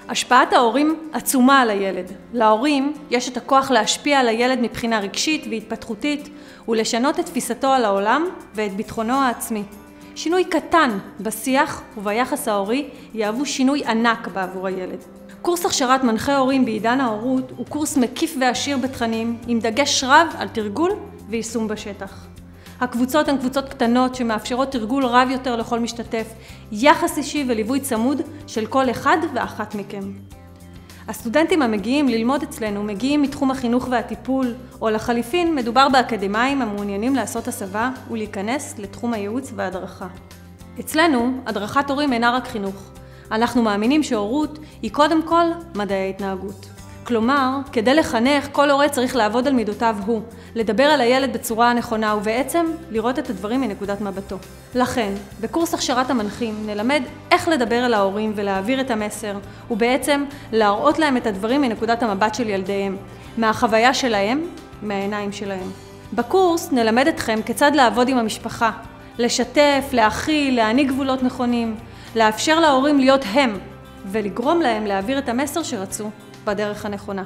השפעת ההורים עצומה על הילד. להורים יש את הכוח להשפיע על הילד מבחינה רגשית והתפתחותית ולשנות את תפיסתו על העולם ואת ביטחונו העצמי. שינוי קטן בשיח וביחס ההורי יהוו שינוי ענק בעבור הילד. קורס הכשרת מנחה הורים בעידן ההורות הוא קורס מקיף ועשיר בתכנים עם דגש רב על תרגול ויישום בשטח. הקבוצות הן קבוצות קטנות שמאפשרות תרגול רב יותר לכל משתתף, יחס אישי וליווי צמוד של כל אחד ואחת מכם. הסטודנטים המגיעים ללמוד אצלנו מגיעים מתחום החינוך והטיפול, או לחליפין מדובר באקדמאים המעוניינים לעשות הסבה ולהיכנס לתחום הייעוץ וההדרכה. אצלנו הדרכת הורים אינה רק חינוך. אנחנו מאמינים שהורות היא קודם כל מדעי ההתנהגות. כלומר, כדי לחנך, כל הורה צריך לעבוד על מידותיו הוא, לדבר על הילד בצורה הנכונה ובעצם לראות את הדברים מנקודת מבטו. לכן, בקורס הכשרת המנחים נלמד איך לדבר על ההורים ולהעביר את המסר, ובעצם להראות להם את הדברים מנקודת המבט של ילדיהם, מהחוויה שלהם, מהעיניים שלהם. בקורס נלמד אתכם כיצד לעבוד עם המשפחה, לשתף, להכיל, להעניק גבולות נכונים, לאפשר להורים להיות הם, ולגרום להם להעביר את המסר שרצו בדרך הנכונה.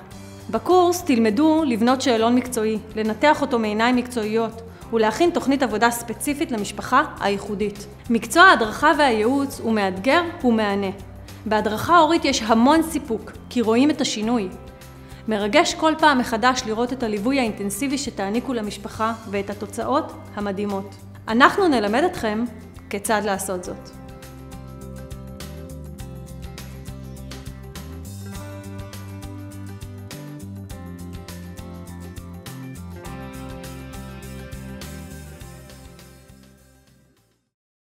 בקורס תלמדו לבנות שאלון מקצועי, לנתח אותו מעיניים מקצועיות ולהכין תוכנית עבודה ספציפית למשפחה הייחודית. מקצוע ההדרכה והייעוץ הוא מאתגר ומענה. בהדרכה הורית יש המון סיפוק, כי רואים את השינוי. מרגש כל פעם מחדש לראות את הליווי האינטנסיבי שתעניקו למשפחה ואת התוצאות המדהימות. אנחנו נלמד אתכם כיצד לעשות זאת.